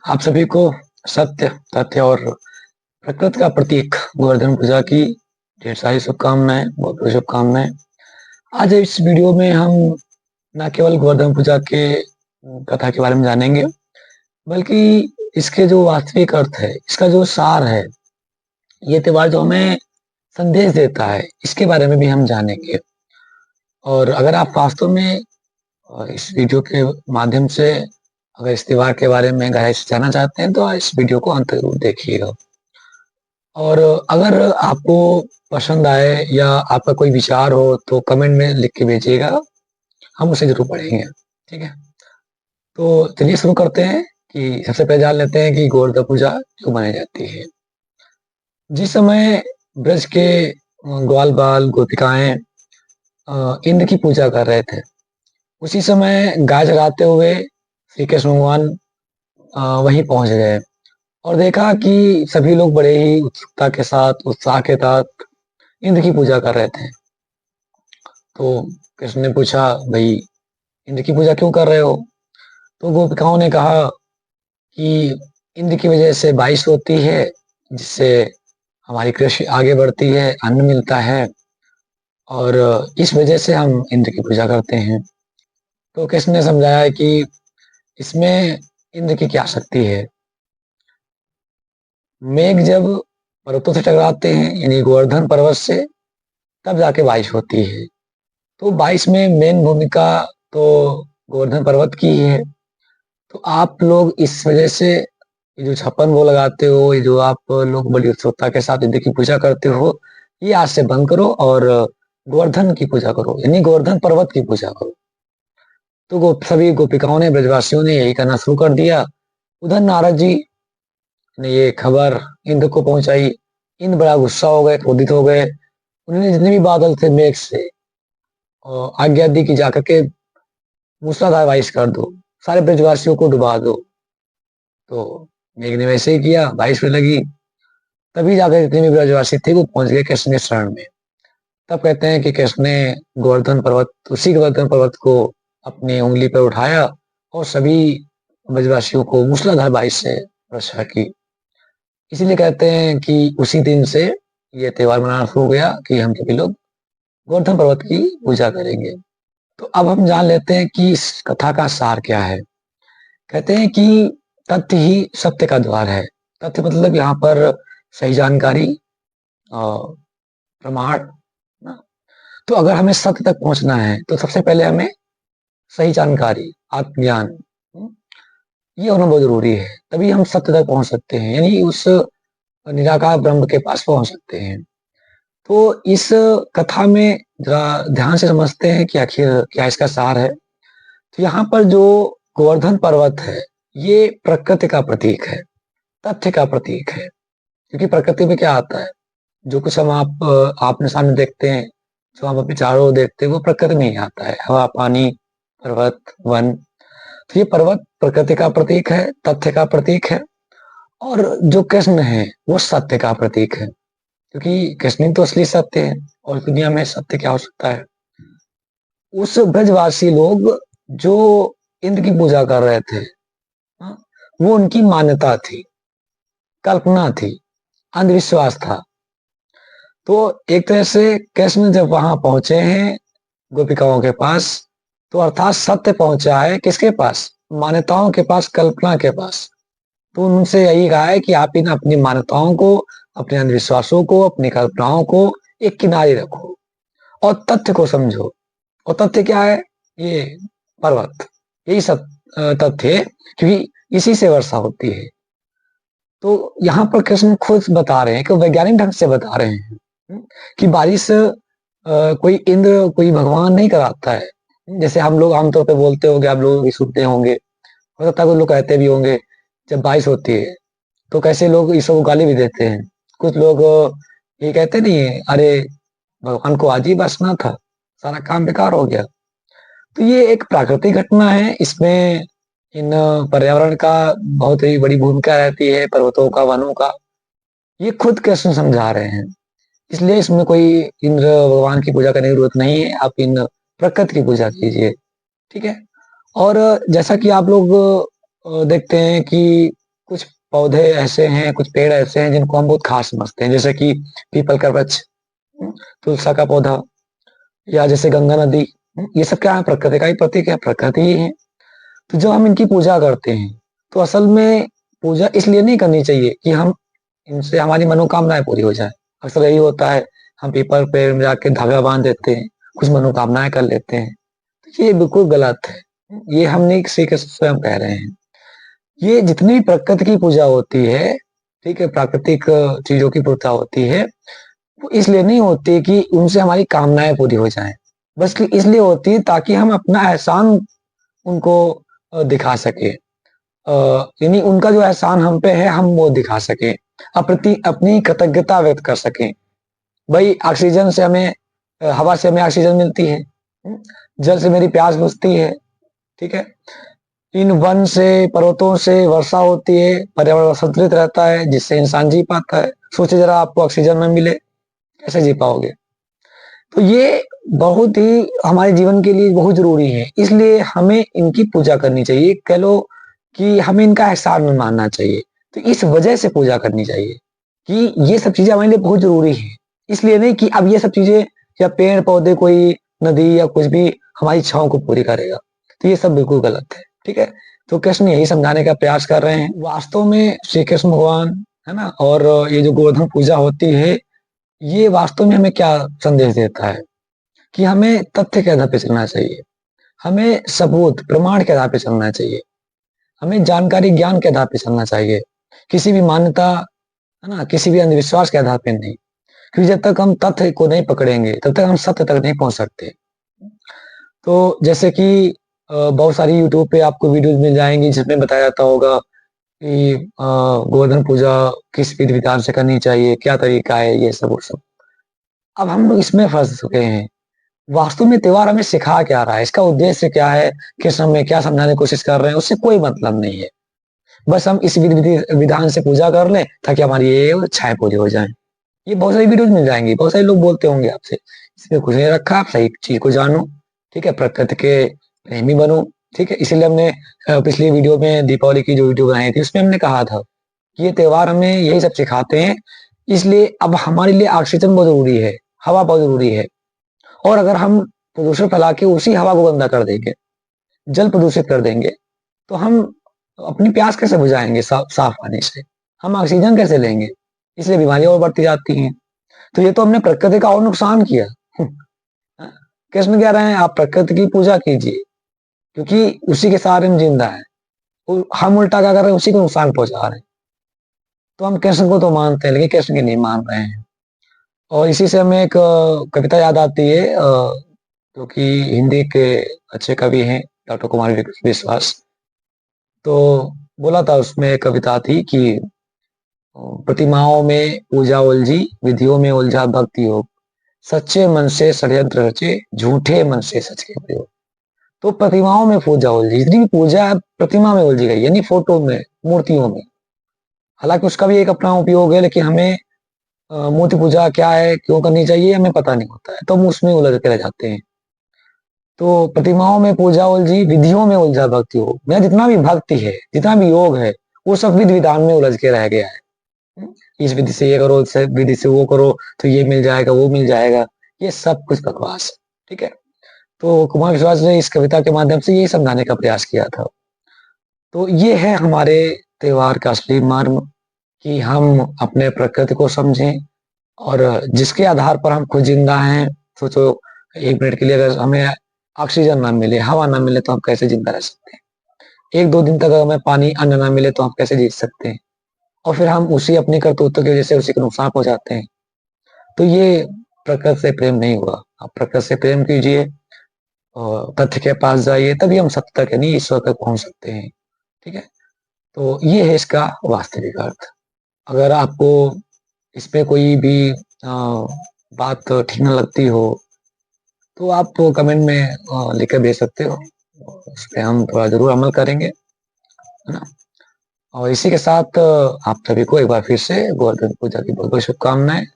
आप सभी को सत्य, तथ्य और प्रकृति का प्रतीक गोवर्धन पूजा की ढेर सारी शुभकामनाएं, बहुत बहुत शुभकामनाएं। आज इस वीडियो में हम न केवल गोवर्धन पूजा के कथा के बारे में जानेंगे, बल्कि इसके जो वास्तविक अर्थ है, इसका जो सार है, ये त्योहार जो हमें संदेश देता है, इसके बारे में भी हम जानेंगे। और अगर आप वास्तव में इस वीडियो के माध्यम से अगर इस त्योहार के बारे में गहराई से जानना चाहते हैं, तो इस वीडियो को अंत जरूर देखिएगा। और अगर आपको पसंद आए या आपका कोई विचार हो तो कमेंट में लिख के भेजिएगा, हम उसे जरूर पढ़ेंगे। ठीक है, तो चलिए शुरू करते हैं कि सबसे पहले जान लेते हैं कि गोवर्धन पूजा क्यों मनाई जाती है। जिस समय ब्रज के ग्वाल बाल गोपिकाएं इंद्र की पूजा कर रहे थे, उसी समय गाय जगाते हुए श्री कृष्ण भगवान वहीं पहुंच गए और देखा कि सभी लोग बड़े ही उत्सुकता के साथ, उत्साह के साथ इंद्र की पूजा कर रहे थे। तो कृष्ण ने पूछा, भाई इंद्र की पूजा क्यों कर रहे हो? तो गोपिकाओं ने कहा कि इंद्र की वजह से बारिश होती है, जिससे हमारी कृषि आगे बढ़ती है, अन्न मिलता है, और इस वजह से हम इंद्र की पूजा करते हैं। तो कृष्ण ने समझाया कि इसमें इंद्र की क्या शक्ति है। मेघ जब पर्वतों से टकराते हैं, यानी गोवर्धन पर्वत से, तब जाके बारिश होती है। तो बारिश में मेन भूमिका तो गोवर्धन पर्वत की ही है। तो आप लोग इस वजह से ये जो छप्पन वो लगाते हो, ये जो आप लोग बड़ी उत्सुकता के साथ इंद्र की पूजा करते हो, ये आज से बंद करो और गोवर्धन की पूजा करो, यानी गोवर्धन पर्वत की पूजा करो। तो सभी गोपिकाओं ने, ब्रजवासियों ने यही करना शुरू कर दिया। उधर नारद जी ने ये खबर इंद्र को पहुंचाई। इंद्र बड़ा गुस्सा हो गए, क्रोधित हो गए। उन्होंने जितने भी बादल थे मेघ से आज्ञा दी कि जाकर के मूसलाधार बारिश कर दो, सारे ब्रजवासियों को डुबा दो। तो मेघ ने वैसे ही किया, बारिश में लगी। तभी जाकर जितने भी ब्रजवासी थे वो पहुंच गए कृष्ण के शरण में। तब कहते हैं कि कृष्ण ने गोवर्धन पर्वत, उसी गोवर्धन पर्वत को अपनी उंगली पर उठाया और सभी ब्रजवासियों को मूसलाधार बारिश से वर्षा की। इसीलिए कहते हैं कि उसी दिन से ये त्योहार मनाना शुरू हो गया कि हम सभी लोग गोवर्धन पर्वत की पूजा करेंगे। तो अब हम जान लेते हैं कि इस कथा का सार क्या है। कहते हैं कि तथ्य ही सत्य का द्वार है। तथ्य मतलब यहाँ पर सही जानकारी, प्रमाण ना। तो अगर हमें सत्य तक पहुंचना है तो सबसे पहले हमें सही जानकारी, आत्मज्ञान, ये होना बहुत जरूरी है। तभी हम सत्य तक पहुंच सकते हैं, यानी उस निराकार ब्रह्म के पास पहुंच सकते हैं। तो इस कथा में जरा ध्यान से समझते हैं कि आखिर क्या इसका सार है। तो यहाँ पर जो गोवर्धन पर्वत है, ये प्रकृति का प्रतीक है, तथ्य का प्रतीक है। क्योंकि प्रकृति में क्या आता है, जो कुछ हम आपने सामने देखते हैं, जो हम अपने चारों ओर देखते हैं, वो प्रकृति में ही आता है। हवा, पानी, पर्वत, वन। तो ये पर्वत प्रकृति का प्रतीक है, तथ्य का प्रतीक है। और जो कृष्ण है वो सत्य का प्रतीक है, क्योंकि कृष्ण तो असली सत्य है। और दुनिया में सत्य क्या हो सकता है? उस ब्रजवासी लोग जो इंद्र की पूजा कर रहे थे, हाँ, वो उनकी मान्यता थी, कल्पना थी, अंधविश्वास था। तो एक तरह से कृष्ण जब वहां पहुंचे हैं गोपिकाओं के पास, तो अर्थात सत्य पहुंचा है किसके पास? मान्यताओं के पास, कल्पना के पास। तो उनसे यही कहा है कि आप इन अपनी मान्यताओं को, अपने अंधविश्वासों को, अपनी कल्पनाओं को एक किनारे रखो और तथ्य को समझो। और तथ्य क्या है? ये पर्वत, यही सब तथ्य है, क्योंकि इसी से वर्षा होती है। तो यहाँ पर कृष्ण खुद बता रहे हैं कि वैज्ञानिक ढंग से बता रहे हैं कि बारिश कोई इंद्र, कोई भगवान नहीं कराता है। जैसे हम लोग आमतौर पे बोलते होंगे, आप लोग भी सुनते होंगे, हो सकता है कुछ लोग कहते भी होंगे, जब बारिश होती है तो कैसे लोग ईश्वर को गाली भी देते हैं। कुछ लोग ये कहते नहीं है, अरे भगवान को आज ही बरसना था, सारा काम बेकार हो गया। तो ये एक प्राकृतिक घटना है, इसमें इन पर्यावरण का बहुत ही बड़ी भूमिका रहती है, पर्वतों का, वनों का। ये खुद कृष्ण समझा रहे हैं। इसलिए इसमें कोई इंद्र भगवान की पूजा करने की जरूरत नहीं है, आप इन प्रकृति की पूजा कीजिए। ठीक है। और जैसा कि आप लोग देखते हैं कि कुछ पौधे ऐसे हैं, कुछ पेड़ ऐसे हैं जिनको हम बहुत खास समझते हैं, जैसे कि पीपल का वृक्ष, तुलसा का पौधा, या जैसे गंगा नदी। ये सब क्या है? प्रकृति का ही प्रतीक है, प्रकृति ही है। तो जब हम इनकी पूजा करते हैं तो असल में पूजा इसलिए नहीं करनी चाहिए कि हम इनसे हमारी मनोकामनाएं पूरी हो जाए। अक्सर यही होता है, हम पीपल पेड़ में जाके धागा बांध देते हैं, कुछ मनोकामनाएं कर लेते हैं। तो ये बिल्कुल गलत है। ये हम नहीं, श्री कृष्ण स्वयं कह रहे हैं। ये जितनी प्रकृति की पूजा होती है, ठीक है, प्राकृतिक चीजों की पूजा होती है, वो इसलिए नहीं होती कि उनसे हमारी कामनाएं पूरी हो जाएं, बस कि इसलिए होती है ताकि हम अपना एहसान उनको दिखा सके। यानी उनका जो एहसान हम पे है हम वो दिखा सके, अपनी कृतज्ञता व्यक्त कर सकें। भाई ऑक्सीजन से हमें, हवा से हमें ऑक्सीजन मिलती है, जल से मेरी प्यास बुझती है, ठीक है, इन वन से पर्वतों से वर्षा होती है, पर्यावरण संतुलित रहता है जिससे इंसान जी पाता है। सोचे जरा, आपको ऑक्सीजन न मिले, कैसे जी पाओगे? तो ये बहुत ही हमारे जीवन के लिए बहुत जरूरी है, इसलिए हमें इनकी पूजा करनी चाहिए। कह लो कि हमें इनका एहसान मानना चाहिए। तो इस वजह से पूजा करनी चाहिए कि ये सब चीजें हमारे लिए बहुत जरूरी है। इसलिए नहीं कि अब ये सब चीजें या पेड़ पौधे, कोई नदी या कुछ भी हमारी इच्छाओं को पूरी करेगा। तो ये सब बिल्कुल गलत है, ठीक है। तो कृष्ण यही समझाने का प्रयास कर रहे हैं। वास्तव में श्री कृष्ण भगवान, है ना, और ये जो गोवर्धन पूजा होती है, ये वास्तव में हमें क्या संदेश देता है कि हमें तथ्य के आधार पे चलना चाहिए, हमें सबूत प्रमाण के आधार पे चलना चाहिए, हमें जानकारी ज्ञान के आधार पे चलना चाहिए, किसी भी मान्यता, है ना, किसी भी अंधविश्वास के आधार पे नहीं। क्योंकि जब तक हम तथ्य को नहीं पकड़ेंगे तब तक हम सत्य तक नहीं पहुंच सकते। तो जैसे कि बहुत सारी यूट्यूब पे आपको वीडियोज मिल जाएंगी जिसमें बताया जाता होगा कि गोवर्धन पूजा किस विधि विधान से करनी चाहिए, क्या तरीका है, ये सब वो सब। अब हम लोग इसमें फंस चुके हैं। वास्तव में त्योहार हमें सिखा क्या रहा है, इसका उद्देश्य क्या है, किस हमें क्या समझाने की कोशिश कर रहे हैं, उससे कोई मतलब नहीं है। बस हम इस विधि विधान से पूजा कर लें ताकि हमारी ये इच्छाएं पूरी हो जाएं। ये बहुत सारी वीडियोज मिल जाएंगी, बहुत सारे लोग बोलते होंगे आपसे, इसमें कुछ नहीं रखा, आप सही चीज को जानो, ठीक है, प्रकृति के प्रेमी बनो, ठीक है। इसलिए हमने पिछली वीडियो में दीपावली की जो वीडियो बनाई थी उसमें हमने कहा था कि ये त्योहार हमें यही सब सिखाते हैं। इसलिए अब हमारे लिए ऑक्सीजन बहुत जरूरी है, हवा बहुत जरूरी है। और अगर हम प्रदूषण फैला के उसी हवा को गंदा कर देंगे, जल प्रदूषित कर देंगे, तो हम अपनी प्यास कैसे बुझाएंगे साफ पानी से? हम ऑक्सीजन कैसे लेंगे? इसलिए बीमारियां और बढ़ती जाती हैं। तो ये तो हमने प्रकृति का और नुकसान किया। कृष्ण कह रहे हैं आप प्रकृति की पूजा कीजिए, क्योंकि उसी के सहारे हम जिंदा है। हम उल्टा क्या कर रहे हैं, उसी को नुकसान पहुंचा रहे हैं। तो हम कृष्ण को तो मानते हैं लेकिन कृष्ण के नहीं मान रहे हैं। और इसी से हमें एक कविता याद आती है, जो कि हिंदी के अच्छे कवि हैं, डॉक्टर कुमार विश्वास। तो बोला था, उसमें एक कविता थी कि प्रतिमाओं में पूजा उलझी, विधियों में उलझा भक्ति योग, सच्चे मन से षड्यंत्र रचे, झूठे मन से सच के प्रयोग। तो प्रतिमाओं में पूजा उलझी, जितनी भी पूजा है प्रतिमा में उलझी गई, यानी फोटो में, मूर्तियों में। हालांकि उसका भी एक अपना उपयोग है, लेकिन हमें मूर्ति पूजा क्या है, क्यों करनी चाहिए, हमें पता नहीं होता है, तो हम उसमें उलझ के रह जाते हैं। तो प्रतिमाओं में पूजा उलझी, विधियों में उलझा भक्ति योग। मेरा जितना भी भक्ति है, जितना भी योग है, वो सब विधि विधान में उलझ के रह गया है। इस विधि से ये करो, इस विधि से वो करो, तो ये मिल जाएगा, वो मिल जाएगा। ये सब कुछ बकवास है, ठीक है। तो कुमार विश्वास ने इस कविता के माध्यम से यही समझाने का प्रयास किया था। तो ये है हमारे त्योहार का असली मर्म, कि हम अपने प्रकृति को समझें, और जिसके आधार पर हम खुद जिंदा हैं। सोचो, एक मिनट के लिए अगर हमें ऑक्सीजन ना मिले, हवा ना मिले, तो हम कैसे जिंदा रह सकते हैं? एक दो दिन तक अगर हमें पानी, अन्न ना मिले, तो हम कैसे जी सकते हैं? और फिर हम उसी अपनी करतूतों की वजह से उसी को नुकसान पहुंचाते हैं। तो ये प्रकृति से प्रेम नहीं हुआ। आप प्रकृति से प्रेम कीजिए और तथ्य के पास जाइए, तभी हम सत्य तक, यानी ईश्वर तक पहुंच सकते हैं, ठीक है। तो ये है इसका वास्तविक अर्थ। अगर आपको इसमें कोई भी बात ठीक न लगती हो, तो आप कमेंट में लिख के भेज सकते हो, उस पर हम थोड़ा जरूर अमल करेंगे, है ना। और इसी के साथ आप सभी को एक बार फिर से गोवर्धन पूजा की बहुत बहुत शुभकामनाएं।